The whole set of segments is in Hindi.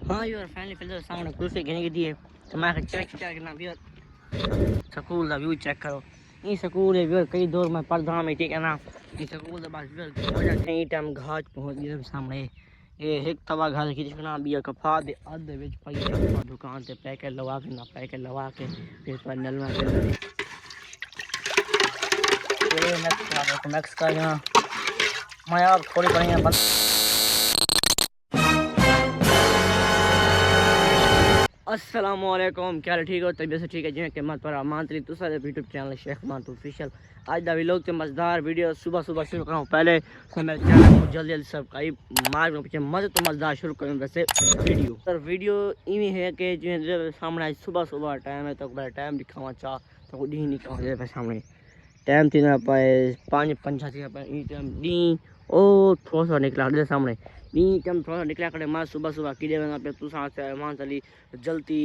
हाँ यार फाइनली फिर सामने कुल्फी घेने की दी है तो मैं चेक करना भी स्कूल का व्यू चेक करो। ये स्कूल है व्यू कई दौर में पढ़दा में ठीक है ना। ये स्कूल बस मजा कई टाइम घाट पहुंच गए सामने ये एक तवा घर की जिसका नाम बिया कफा दे अधे विच पई दुकान से पैकेट लगा के ना पैकेट लगा के फिर पर नलवा ये मैक्स का यहाँ मैं यार थोड़ी बढ़िया अस्सलामुअलैकुम क्या हाल ठीक हो तबीयत से ठीक है जिन्हें कि मत पर मानतरी तुसा यूट्यूब चैनल शेख मान ऑफिशियल आज दा व्लॉग ते मजेदार वीडियो सुबह सुबह शुरू कराऊं पहले तो मेरे चैनल को जल्दी जल्दी सब्सक्राइब मार में पीछे मजे तो मजेदार शुरू करूं वैसे वीडियो सर वीडियो इवें है कि जो सामने आज सुबह सुबह टाइम है तो बड़ा टाइम दिखावा चाह तो डी नहीं कहते पे सामने टाइम थी ना पाए 5:55 थी पाए ई टाइम डी ओ थोड़ा सा निकला दे सामने नी टाइम थोड़ा निकला करे मां सुबह सुबह किडे वना पे तू साथ मान चली जल्दी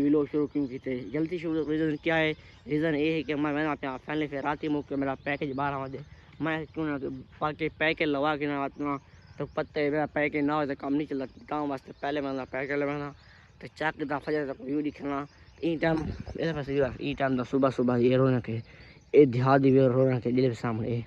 व्लॉग शुरू क्यों की थे जल्दी शुरू रीज़न क्या है रीज़न ये है कि मैं अपने फाइनली फिर रात ही मुक मेरा पैकेज 12 बजे मैं क्यों ना बाकी पैकेज लगा के ना अपना तो पत्ते मेरा पैकेज ना हो तो काम नहीं चलता काम वास्ते पहले मैं पैकेज लगाना तो चाक दा फजर तक व्यू दिखना ई टाइम मेरे पास ई टाइम सुबह सुबह ये रोना के ये देहात दी रोना के दिल सामने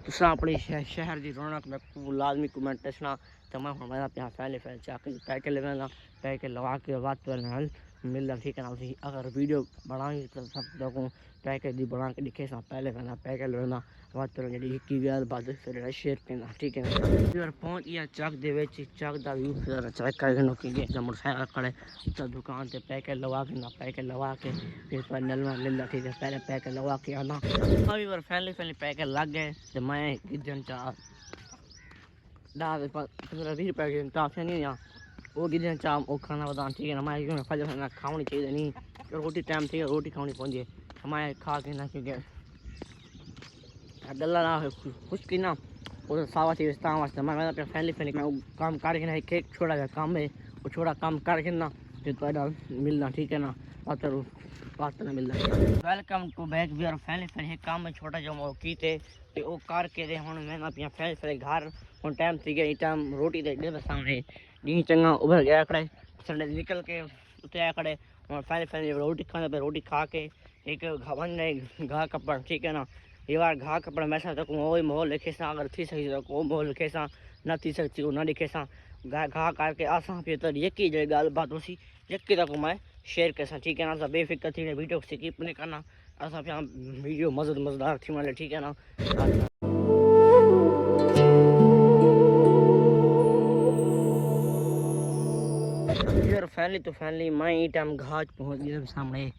तुस अपने शहर की रौनक में लाजमी कमेंट दसना तो मैं हमारा प्यार फैले फैल चाके पैकेट लगाना पैकेट लगा के बात करना मिलना ठीक है ना उसी अगर वीडियो बनाई तो सब देखो पैकेट दी बना के दिखे सा पहले करना पैकेट लगाना बात करना जी की गल बात फिर शेयर करना ठीक है यार पहुंच गया चक दे विच चक दा व्यू फिर चेक करके नो कि जब मोटरसाइकिल खड़े तो दुकान से पैकेट लगा के ना पैकेट लगा के फिर पर नलवा मिलना ठीक है पहले पैकेट लगा के आना अभी बार फैमिली पैकेट लग गए तो मैं गिजन चाह 10-15-20 रुपए की टाफियाँ नहीं यहाँ वो गिजन चाह वो खाना बता ठीक है ना मैं क्यों फजर खानी चाहिए नहीं रोटी टाइम थी रोटी खानी पहुँचे हमारे खा के ना क्योंकि गला ना खुश की ना वो सावा थी वास्ते मैं अपने फैमिली काम करके ना एक छोटा सा काम है वो छोटा काम करके ना फिर तो मिलना ठीक है ना बात ना मिलना welcome to back we are family काम में छोटा जो वो की थे ते वो करके दे हुन मैं अपने फैमिली घर हुन टाइम थी गया टाइम रोटी दे दे सामने डी चंगा उभर गया खड़े संडे निकल के उते आ खड़े और फैमिली रोटी खाने पे रोटी खा के एक घवन घा कपड़ ठीक है ना ये बार घा कपड़ा मैसा तक वो माहौल लिखे सा अगर थी सही तो वो माहौल लिखे सा न थी सकती वो न लिखे सा घा करके आसा पे तो यकी जो गाल बात उसी यकी तक मैं शेयर कर सा ठीक है ना सब बेफिक्र थी वीडियो स्किप नहीं करना असा पे वीडियो मजेदार थी वाले ठीक है ना यार फैमिली मैं ई टाइम घाट पहुंच गया सामने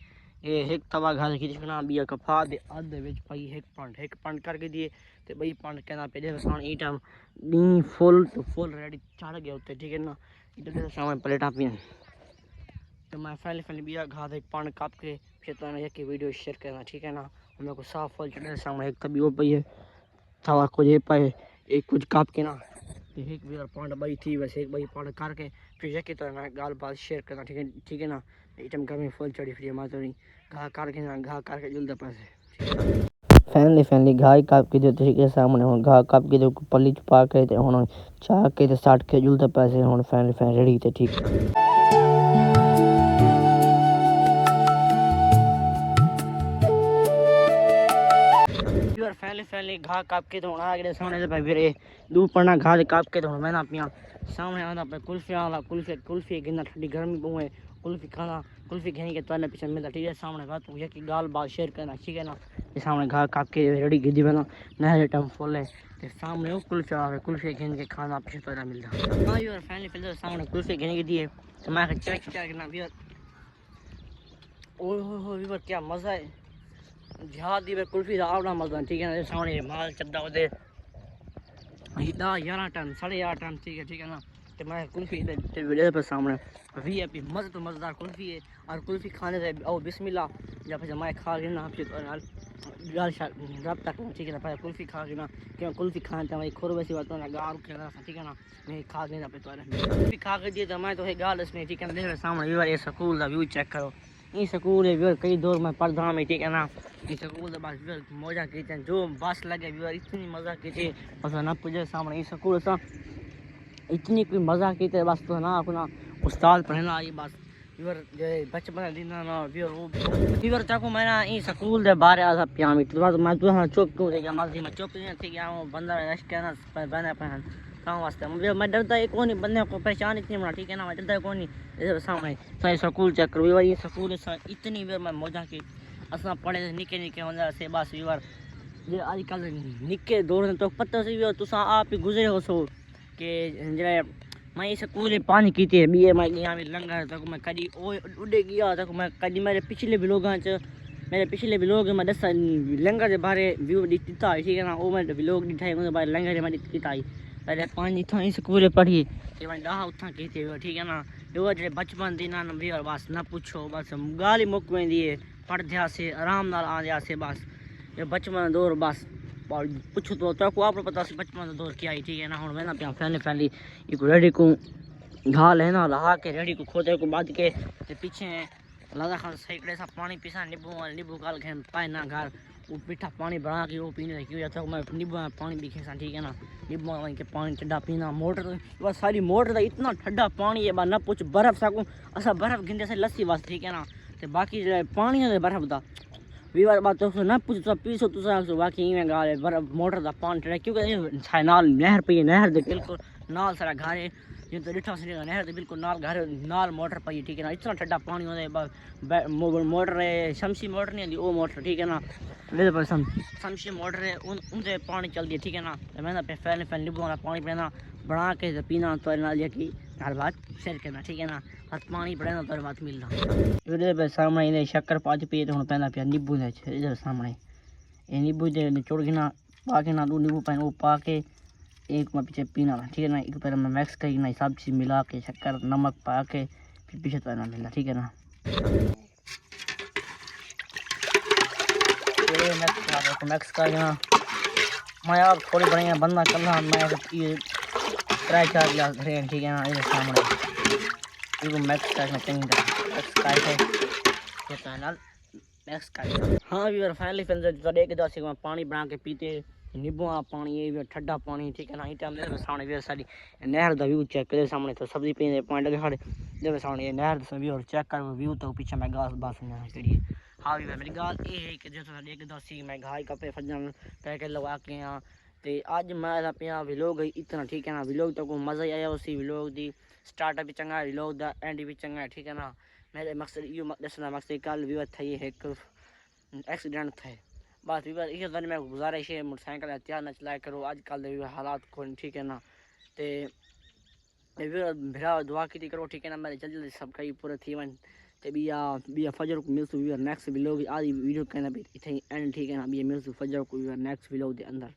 ये एक तवा घर की जिसका नाम बिया कफा दे अधे विच पई एक पंड करके दिए ते बई पंड कहना पे जे सान ई टाइम नी फुल तो फुल रेडी चढ़ गया उते ठीक है ना इधर सामने प्लेटा पिन तो मैं फैमिली बिया घाट एक पंड काप के फिर तो ना एक वीडियो शेयर करना ठीक है ना हम को साफ फुल चढ़े सामने एक तभी वो पई है तवा को ये पाए एक कुछ काप के ना एक भी पॉइंट बई थी वैसे एक बई पॉइंट करके फिर यकी तो ना गाल बात शेयर करना ठीक है ना आइटम गर्मी फुल चढ़ी फिर मातो नहीं घा करके ना घा करके जुलते पैसे फैमिली घाई काप के जो ठीक है सामने हुन घा काप के जो पल्ली छुपा के ते हुन चाह के ते साट के जुलते पैसे हुन फैमिली रेडी ते ठीक फैमिली घा काप के तो आगे सामने भाई फिर दू पड़ना घा काप के तो मैं पिया सामने आना पे कुल्फी गिना ठंडी गर्मी बहुए कुल्फी घेनी के तो पीछे मिलता ठीक है सामने बात ये की गाल बात शेयर करना ठीक है ना ये सामने घा काप के रेडी गिद्दी बना नहर टाइम फुल है ते सामने वो कुल्फी घेन के खाना पीछे तो मिलता हां यार फैमिली सामने कुल्फी घेने की दी है तो मैं चेक करना भी ओह क्या मजा है जहाद दी कुल्फी दा आवड़ा मजा ठीक है ना सामने माल चद्दा ओदे 11 टन 8.5 टन ठीक है ना तो मैं कुल्फी ते वीडियो पे सामने वीआईपी मजे तो मजेदार कुल्फी है और कुल्फी खाने से ओ बिस्मिल्लाह जब से मैं खा के ना फिर गाल रब तक ठीक है ना पहले कुल्फी खा के ना क्यों कुल्फी खाने तो मैं खोर वैसी बात ना गाल खेला ठीक है ना मैं खा के ना पे तो कुल्फी खा के दिए तो मैं तो गाल इसमें ठीक है ना सामने ये स्कूल दा व्यू चेक करो ये स्कूल है कई दौर में पढ़दा में ठीक है ना ये स्कूल तो बस मौजा की जो बस लगे इतनी मजा की थी बस ना पुजे सामने ये स्कूल सा इतनी कोई मज़ा की थे बस तो ना अपना उस्ताद पढ़ना ये बस वीवर जे बचपन दिन ना वीवर वो वीवर चाको मैं ना ई स्कूल दे बाहर आ पिया मी तो मैं तो हां चुप क्यों थे मर्जी में चुप नहीं थी गया हूं बंदा रश करना बने पहन काम वास्ते मैं डरता ही कोनी बंदे को परेशान इतनी बना ठीक है ना मैं डरता कोनी इधर सामने सही स्कूल चेक करो वीवर ये स्कूल इतनी वीवर मैं मौजा की असा पढ़े निके निके होंदा से बस वीवर जे आजकल निके दौर तो पता से वीवर तुसा आप ही गुजरे हो सो के जरा मैं स्कूल पानी की थी बी मैं गया लंगर तक मैं कभी उड़े गया तक मैं कभी मेरे पिछले व्लॉगां च मेरे पिछले व्लॉग में दस लंगर के बारे व्यू दिता ठीक है ना वो मैं व्लॉग दिखाई उनके बारे लंगर में दिता पहले पानी था स्कूल पढ़ी ये मैं डहा उठा की थी ठीक है ना वो जो बचपन दिन ना भी बस ना पूछो बस गाली मुक वेंदी है पढ़दिया से आराम नाल आंदिया से बस ये बचपन दौर बस पूछो तो को आप पता से बचपन दौर क्या आई ठीक है ना हुन मैं ना पिया फैली फैली एक रेडी को घाल है ना लहा के रेडी को खोदे को बाद के पीछे लगा खान सैकड़े सा पानी पीसा नींबू गाल के पाए ना घर वो मीठा पानी बना के वो पीने क्यों जाता मैं नींबू पानी भी खेसा ठीक है ना नींबू के पानी ठंडा पीना मोटर बस सारी मोटर का इतना ठंडा पानी है ना पूछ बर्फ सकूँ असा बर्फ गिनते से लस्सी बस ठीक है ना तो बाकी पानी है बर्फ का वीवर बात तो ना पूछ तो पीसो तो बाकी में गाल बर्फ मोटर का पानी ठंडा क्योंकि नाल नहर पी नहर दे बिल्कुल नाल सारा घारे जो तो डिठा से नहर दे बिल्कुल नाल घर नाल मोटर पई ठीक है ना इतना ठंडा पानी होता है मोटर है शमसी मोटर नहीं आती वो मोटर ठीक है ना ले पर शमसी मोटर है उनसे पानी चलती है ठीक है ना तो मैं ना फैन फैन नींबू वाला पानी पीना बना के पीना तो नाल की हर बात शेयर करना ठीक है ना हाथ पानी पड़ेना तो बात मिलना इधर पे सामने इन्हें शक्कर पाँच पिए तो पहना पिया नींबू है इधर सामने ये नींबू चोड़ के ना पा के ना दो नींबू पानी वो पा के एक में पीछे पीना ठीक है ना एक पहले मैं मैक्स करके ना सब चीज़ मिला के शक्कर नमक पा के फिर पीछे तो ना मिलना ठीक है ना मैक्स का ना मैं आप थोड़ी बढ़िया बंदा करना मैं ट्राई चार गिलास भरे ठीक है ना इधर सामने ये मैक्स का मैं चंगी तरह मैक्स का है होता है ना मैक्स का हाँ भी फाइनली फिर एक दस में पानी बना के पीते नींबू पानी ये ठंडा पानी ठीक है ना इस टाइम सामने भी सारी नहर का व्यू चेक करे सामने तो सब्जी पीने पॉइंट लगे साढ़े जब सामने नहर का व्यू चेक कर व्यू तो पीछे मैं घास बास करी हाँ भी मेरी गाल ये है कि जो एक दस मैं घाई कपड़े फजन पैकेट लगा के यहाँ तो अज मैं पिया व्लॉग इतना ठीक है ना व्लॉग तो को मज़ा ही आया उसी व्लॉग की स्टार्ट भी चंगा व्लॉग का एंड भी चंगा ठीक है ना मेरे मकसद यो दसना मकसद कल भी थी एक एक्सीडेंट थे बस वीवर ये दिन में गुजारिश है मोटरसाइकिल हथियार न चलाया करो आजकल हालात को ठीक है ना तो भिड़ा दुआ की करो ठीक है ना मेरे जल्दी जल्दी सब कई पूरे थी वन तो बिया फजर को मिलसू वीवर नेक्स्ट व्लॉग आदि वीडियो कहना भी इतने एंड ठीक है ना बिया मिलसू फजर को वीवर नेक्स्ट व्लॉग के अंदर